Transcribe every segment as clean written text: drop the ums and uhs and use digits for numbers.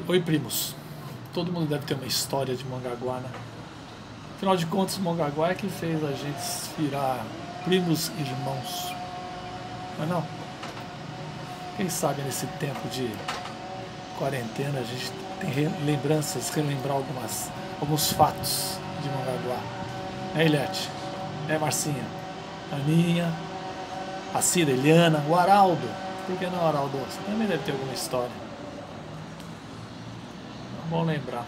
Oi, primos. Todo mundo deve ter uma história de Mongaguá, né? Afinal de contas, Mongaguá é que fez a gente virar primos irmãos. Mas não? Quem sabe nesse tempo de quarentena a gente tem lembranças, relembrar alguns fatos de Mongaguá. É, Ilhete? É, Marcinha? Aninha? A Cida, Eliana? O Araldo? Por que não, Araldo? Você também deve ter alguma história. É bom lembrar.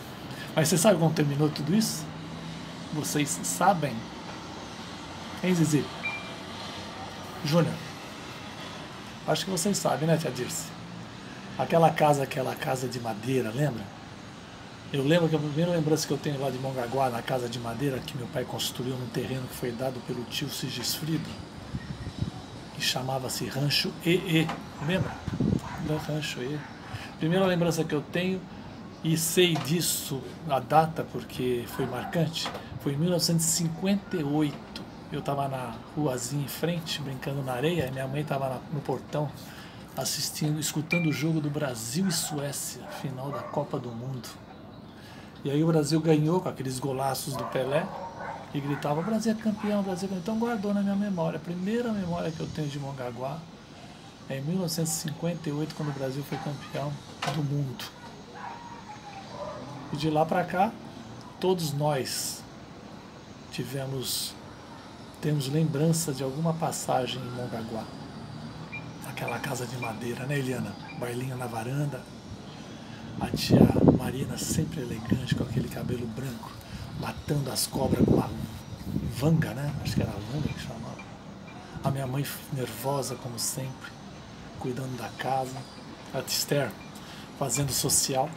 Mas você sabe como terminou tudo isso? Vocês sabem? Hein, Zizi? Júnior? Acho que vocês sabem, né, tia Dirce? Aquela casa de madeira, lembra? Eu lembro que a primeira lembrança que eu tenho lá de Mongaguá, na casa de madeira que meu pai construiu num terreno que foi dado pelo tio Sigisfrido, que chamava-se Rancho EE, lembra? Do Rancho EE. Primeira lembrança que eu tenho, e sei disso, a data, porque foi marcante, foi em 1958. Eu estava na ruazinha em frente, brincando na areia, e minha mãe estava no portão, escutando o jogo do Brasil e Suécia, final da Copa do Mundo. E aí o Brasil ganhou com aqueles golaços do Pelé, e gritava, Brasil é campeão, Brasil é campeão. Então guardou na minha memória. A primeira memória que eu tenho de Mongaguá é em 1958, quando o Brasil foi campeão do mundo. E de lá para cá, todos nós temos lembrança de alguma passagem em Mongaguá. Aquela casa de madeira, né, Eliana? Bailinho na varanda. A tia Marina sempre elegante, com aquele cabelo branco, matando as cobras com uma vanga, né? Acho que era a vanga que chamava. A minha mãe nervosa, como sempre, cuidando da casa. A Tister fazendo social.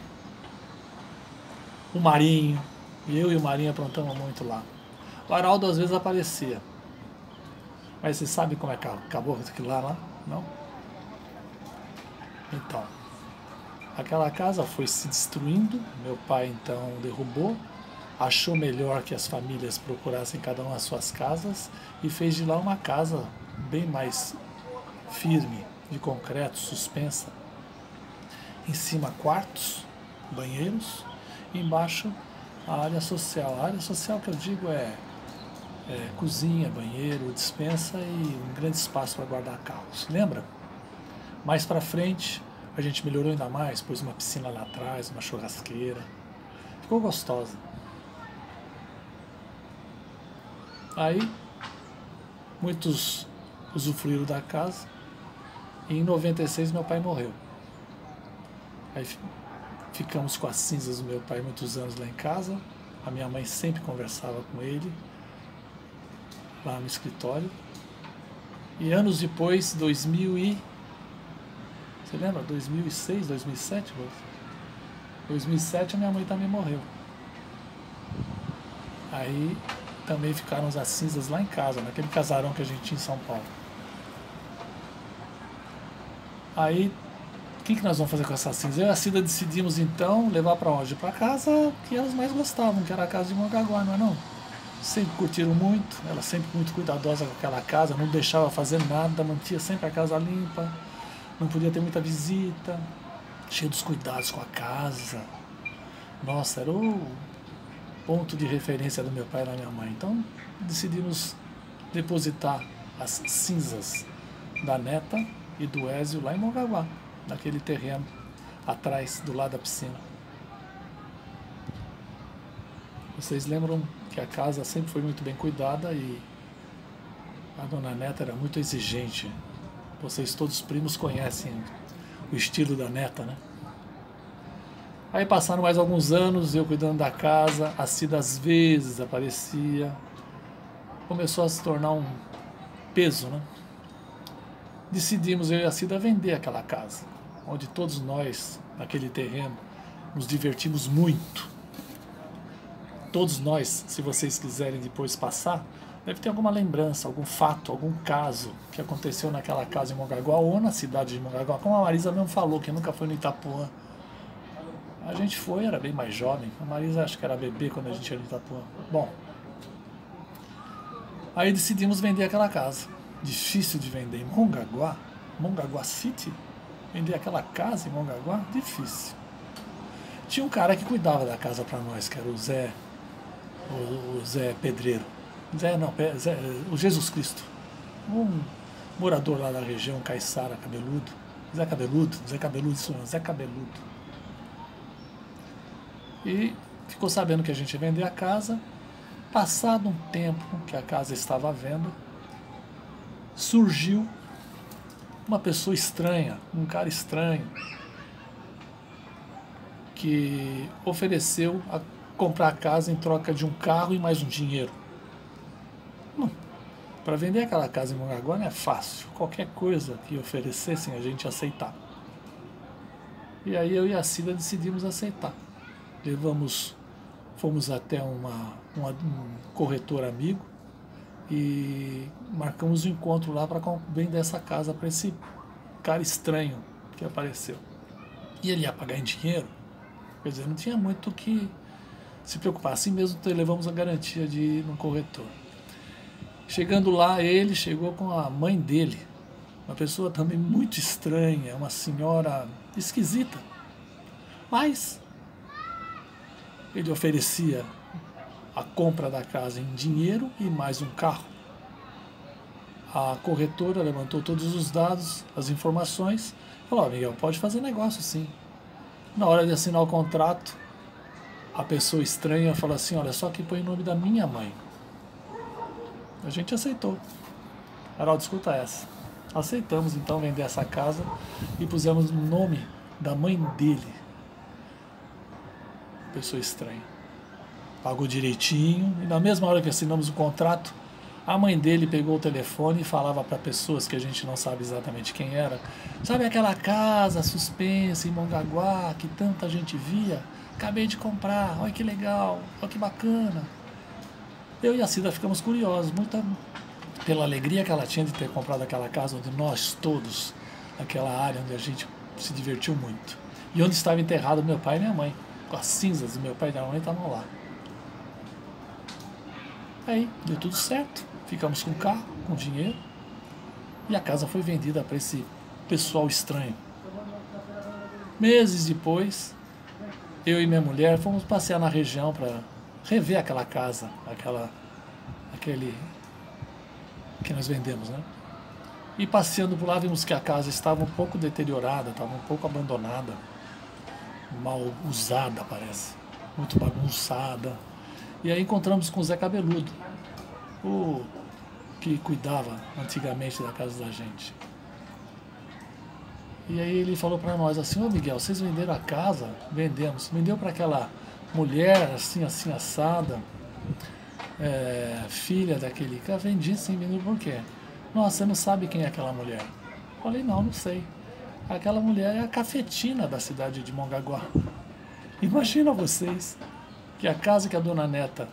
O Marinho, e eu e o Marinho aprontamos muito lá. O Araldo às vezes aparecia. Mas você sabe como é que acabou aquilo lá? Não? Então, aquela casa foi se destruindo. Meu pai então derrubou, achou melhor que as famílias procurassem cada uma as suas casas e fez de lá uma casa bem mais firme, de concreto, suspensa. Em cima quartos, banheiros, e embaixo a área social. A área social que eu digo é cozinha, banheiro, despensa e um grande espaço para guardar carros. Lembra? Mais para frente a gente melhorou ainda mais, pôs uma piscina lá atrás, uma churrasqueira. Ficou gostosa. Aí muitos usufruíram da casa e em 96 meu pai morreu. Aí ficamos com as cinzas do meu pai muitos anos lá em casa. A minha mãe sempre conversava com ele lá no escritório. E anos depois, 2000 e... Você lembra? 2006, 2007? 2007 a minha mãe também morreu. Aí também ficaram as cinzas lá em casa, naquele casarão que a gente tinha em São Paulo. Aí, o que nós vamos fazer com essas cinzas? Eu e a Cida decidimos então levar para onde? Para casa que elas mais gostavam, que era a casa de Mongaguá, não é não? Sempre curtiram muito, ela sempre muito cuidadosa com aquela casa, não deixava fazer nada, mantinha sempre a casa limpa, não podia ter muita visita, cheio dos cuidados com a casa. Nossa, era o ponto de referência do meu pai e da minha mãe. Então decidimos depositar as cinzas da neta e do Ézio lá em Mongaguá, naquele terreno atrás, do lado da piscina. Vocês lembram que a casa sempre foi muito bem cuidada e a dona Neta era muito exigente. Vocês todos primos conhecem o estilo da neta, né? Aí passaram mais alguns anos, eu cuidando da casa, a Cida às vezes aparecia. Começou a se tornar um peso, né? Decidimos, eu e a Cida, vender aquela casa, onde todos nós, naquele terreno, nos divertimos muito. Todos nós, se vocês quiserem depois passar, deve ter alguma lembrança, algum fato, algum caso que aconteceu naquela casa em Mongaguá ou na cidade de Mongaguá. Como a Marisa mesmo falou, que nunca foi no Itapuã. A gente foi, era bem mais jovem. A Marisa acho que era bebê quando a gente ia no Itapuã. Bom, aí decidimos vender aquela casa. Difícil de vender em Mongaguá, Mongaguá City, vender aquela casa em Mongaguá, difícil. Tinha um cara que cuidava da casa para nós, que era o Zé Pedreiro. Zé não, Zé, o Jesus Cristo. Um morador lá da região, caiçara, cabeludo. Zé Cabeludo, isso não, Zé Cabeludo. E ficou sabendo que a gente ia vender a casa. Passado um tempo que a casa estava à venda, surgiu uma pessoa estranha, um cara estranho, que ofereceu a comprar a casa em troca de um carro e mais um dinheiro. Para vender aquela casa em Mongaguá não é fácil. Qualquer coisa que oferecessem a gente ia aceitar. E aí eu e a Cida decidimos aceitar. Fomos até um corretor amigo e marcamos um encontro lá para vender essa casa para esse cara estranho que apareceu. E ele ia pagar em dinheiro, quer dizer, não tinha muito o que se preocupar. Assim mesmo levamos a garantia de ir no corretor. Chegando lá, ele chegou com a mãe dele, uma pessoa também muito estranha, uma senhora esquisita, mas ele oferecia a compra da casa em dinheiro e mais um carro. A corretora levantou todos os dados, as informações, falou: Miguel, pode fazer negócio sim. Na hora de assinar o contrato, a pessoa estranha falou assim: olha, só que põe o nome da minha mãe. A gente aceitou. Haroldo, escuta essa. Aceitamos então vender essa casa e pusemos o nome da mãe dele. Pessoa estranha. Pagou direitinho e na mesma hora que assinamos o contrato, a mãe dele pegou o telefone e falava para pessoas que a gente não sabe exatamente quem era: sabe aquela casa suspensa em Mongaguá que tanta gente via? Acabei de comprar, olha que legal, olha que bacana. Eu e a Cida ficamos curiosos, muito pela alegria que ela tinha de ter comprado aquela casa onde nós todos, aquela área onde a gente se divertiu muito. E onde estava enterrado meu pai e minha mãe. Com as cinzas do meu pai e da minha mãe estavam lá. Aí, deu tudo certo. Ficamos com o carro, com dinheiro. E a casa foi vendida para esse pessoal estranho. Meses depois, eu e minha mulher fomos passear na região para rever aquela casa, aquele que nós vendemos, né? E passeando por lá vimos que a casa estava um pouco deteriorada, estava um pouco abandonada, mal usada parece, muito bagunçada. E aí encontramos com o Zé Cabeludo, o que cuidava antigamente da casa da gente. E aí ele falou para nós assim: ô Miguel, vocês venderam a casa? Vendemos. Vendeu para aquela mulher assim assada, filha daquele cara? Vendi sim, vendeu por quê? Nossa, você não sabe quem é aquela mulher? Falei: não sei. Aquela mulher é a cafetina da cidade de Mongaguá. Imagina vocês que a casa que a dona Neta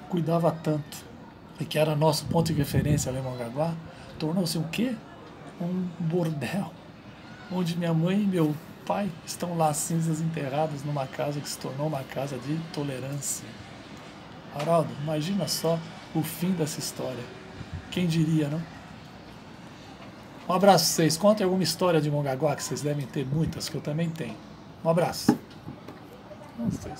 cuidava tanto e que era nosso ponto de referência ali em Mongaguá, tornou-se o quê? Um bordel, onde minha mãe e meu pai estão lá cinzas enterradas numa casa que se tornou uma casa de tolerância. Haroldo, imagina só o fim dessa história. Quem diria, não? Um abraço pra vocês. Contem alguma história de Mongaguá, que vocês devem ter muitas, que eu também tenho. Um abraço. Não sei.